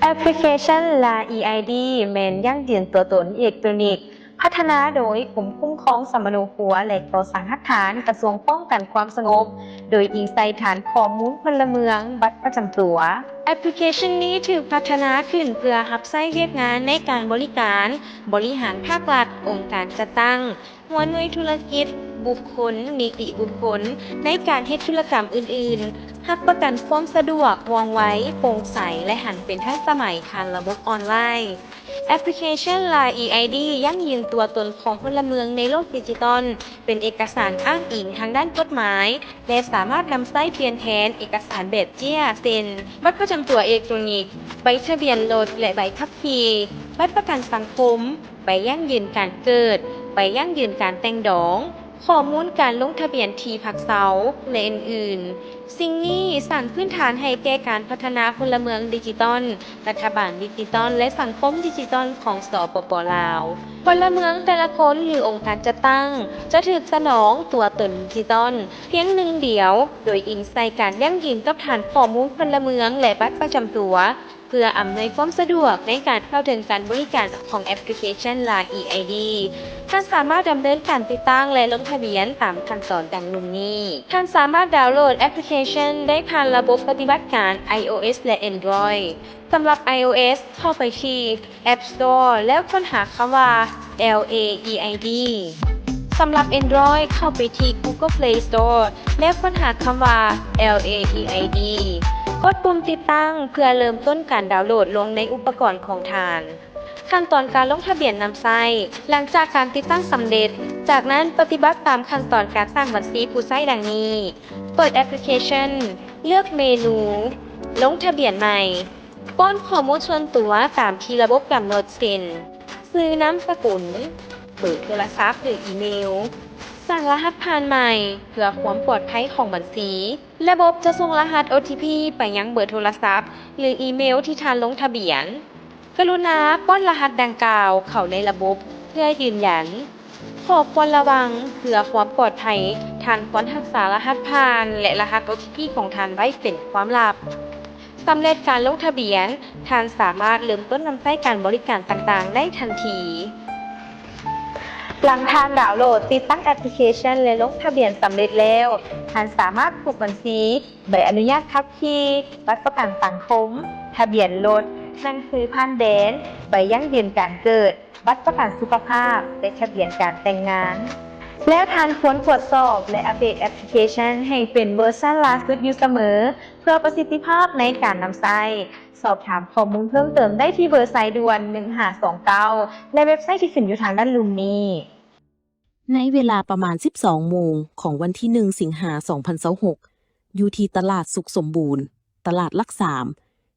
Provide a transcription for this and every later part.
แอปพลิเคชัน LINE แม่นยั่งยืนตัวตนอิเล็กทรอนิกส์พัฒนาโดยกรมคุ้มครองสมนุครัวและก่อสร้างหลักฐานกระทรวงป้องกันความสงบโดยอิงใส่ฐานข้อมูลพลเมืองบัตรประจำตัวแอปพลิเคชันนี้ถูกพัฒนาขึ้นเพื่อรับใช้เวียกงานในการบริการบริหารภาครัฐองค์การจัดตั้งหัวหน่วยธุรกิจบุคคลนิติบุคคลในการเฮ็ดธุรกรรมอื่นๆรับประกันความสะดวกว่องไวโปร่งใสและหันเป็นทันสมัยผ่านระบบออนไลน์แอปพลิเคชัน LINE ยั่งยืนตัวตนของพลเมืองในโลกดิจิทัลเป็นเอกสารอ้างอิงทางด้านกฎหมายและสามารถนำใช้เปลี่ยนแทนเอกสารแบบเจี้ยเซ็นบัตรประจำตัวอิเล็กทรอนิกส์ใบทะเบียนรถและใบขับขี่บัตรประกันสังคมใบยั่งยืนการเกิดใบยั่งยืนการแต่งดองข้อมูลการลงทะเบียนที่พักเสาและอื่นๆสิ่งนี้สร้างพื้นฐานให้แก่การพัฒนาพลเมืองดิจิตอลรัฐบาลดิจิตอลและสังคมดิจิตอลของสปป.ลาวพลเมืองแต่ละคนหรือองค์การจัดตั้งจะถูกสนองตัวตนดิจิตอลเพียงหนึ่งเดียวโดยอิงใส่การยั่งยืนกับฐานข้อมูลพลเมืองและบัตรประจำตัวเพื่ออำนวยความสะดวกในการเข้าถึงการบริการของแอปพลิเคชัน LINE ท่านสามารถดำเนินการติดตั้งและลงทะเบียนตามขั้นตอนดังนี้ท่านสามารถดาวน์โหลดแอปพลิเคชันได้ผ่านระบบปฏิบัติการ iOS และ Android สำหรับ iOS เข้าไปที่ App Store แล้วค้นหาคำว่า LAEID สำหรับ Android เข้าไปที่ Google Play Store แล้วค้นหาคำว่า LAEID กดปุ่มติดตั้งเพื่อเริ่มต้นการดาวน์โหลดลงในอุปกรณ์ของท่านขั้นตอนการลงทะเบียนนำไส้หลังจากการติดตั้งสำเร็จจากนั้นปฏิบัติตามขั้นตอนการสร้างบัญชีผู้ใช้ดังนี้เปิดแอปพลิเคชันเลือกเมนูลงทะเบียนใหม่ป้อนข้อมูลส่วนตัวตามที่ระบบกำหนดเช่นชื่อนามสกุลเบอร์โทรศัพท์หรืออีเมลสั่งรหัสผ่านใหม่เพื่อความปลอดภัยของบัญชีระบบจะส่งรหัส OTP ไปยังเบอร์โทรศัพท์หรืออีเมลที่ท่านลงทะเบียนกรุณาป้อนรหัสดังกล่าวเข้าในระบบเพื่อยืนยันขอควรระวังเพื่อความปลอดภัยท่านควรรักษารหัสผ่านและรหัส OTP ของท่านไว้เป็นความลับสำเร็จการลงทะเบียนท่านสามารถเริ่มต้นนำใช้การบริการต่างๆได้ทันทีหลังท่านดาวน์โหลดติดตั้งแอปพลิเคชันและลงทะเบียนสำเร็จแล้วท่านสามารถผูกบัญชีใบอนุญาตขับขี่บัตรประกันสังคมทะเบียนรถหนังสือผ่านแดนใบยั่งยืนการเกิดบัตรประกันสุขภาพและทะเบียนการแต่งงานแล้วท่านควรตรวจสอบและอัปเดตแอปพลิเคชันให้เป็นเวอร์ชันล่าสุดอยู่เสมอเพื่อประสิทธิภาพในการนำใช้สอบถามข้อมูลเพิ่มเติมได้ที่เบอร์สายด่วน1529และเว็บไซต์ที่ขึ้นอยู่ทางด้านลุ่มนี้ในเวลาประมาณ 12 โมงของวันที่ 1 สิงหาคม 2026อยู่ที่ตลาดสุขสมบูรณ์ ตลาดหลักสาม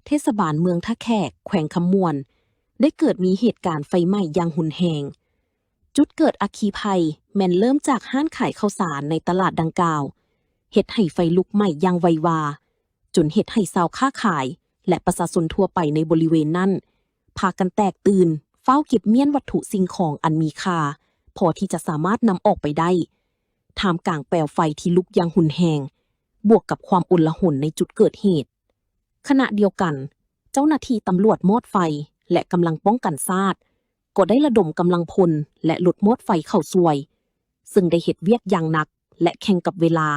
เทศบาลเมืองท่าแขกแขวงคำมวนได้เกิดมีเหตุการณ์ไฟไหม้อย่างหุนแหงจุดเกิดอัคคีภัยแม่นเริ่มจากห้านขายข้าวสารในตลาดดังกล่าวเฮ็ดให้ไฟลุกไหม้อย่างไววาจนเฮ็ดให้ชาวค้าขายและประชาชนทั่วไปในบริเวณนั้นพากันแตกตื่นเฝ้าเก็บเมียนวัตถุสิ่งของอันมีค่าพอที่จะสามารถนำออกไปได้ท่ามกลางเปลวไฟที่ลุกอย่างหุนแหงบวกกับความอุ่นละหนในจุดเกิดเหตุขณะเดียวกันเจ้าหน้าที่ตำรวจมอดไฟและกำลังป้องกันชาติก็ได้ระดมกำลังพลและลดมอดไฟเข้าช่วยซึ่งได้เฮ็ดเวียกอย่างหนักและแข่งกับเวลา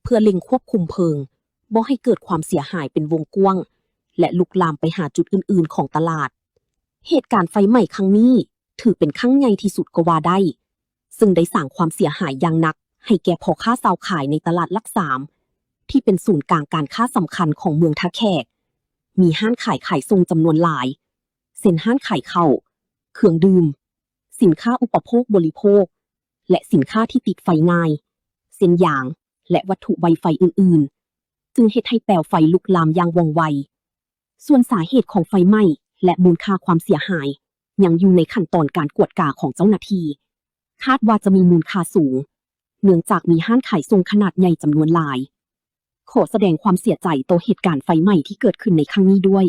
เพื่อเร่งควบคุมเพลิงบ่ให้เกิดความเสียหายเป็นวงกว้างและลุกลามไปหาจุดอื่นๆของตลาดเหตุการณ์ไฟไหม้ครั้งนี้ถือเป็นครั้งใหญ่ที่สุดก็ว่าได้ซึ่งได้สร้างความเสียหายอย่างหนักให้แก่พ่อค้าชาวขายในตลาดหลักสามที่เป็นศูนย์กลางการค้าสำคัญของเมืองท่าแขกมีห้านขายส่งจำนวนหลายเช่นห้านขายข้าวเครื่องดื่มสินค้าอุปโภคบริโภคและสินค้าที่ติดไฟง่ายเช่นยางและวัตถุไวไฟอื่นๆจึงเฮ็ดให้เปลวไฟลุกลามอย่างว่องไวส่วนสาเหตุของไฟไหม้และมูลค่าความเสียหายยังอยู่ในขั้นตอนการกวดกาของเจ้าหน้าที่คาดว่าจะมีมูลค่าสูงเนื่องจากมีห้านขายส่งขนาดใหญ่จำนวนหลายขอแสดงความเสียใจต่อเหตุการณ์ไฟไหม้ที่เกิดขึ้นในครั้งนี้ด้วย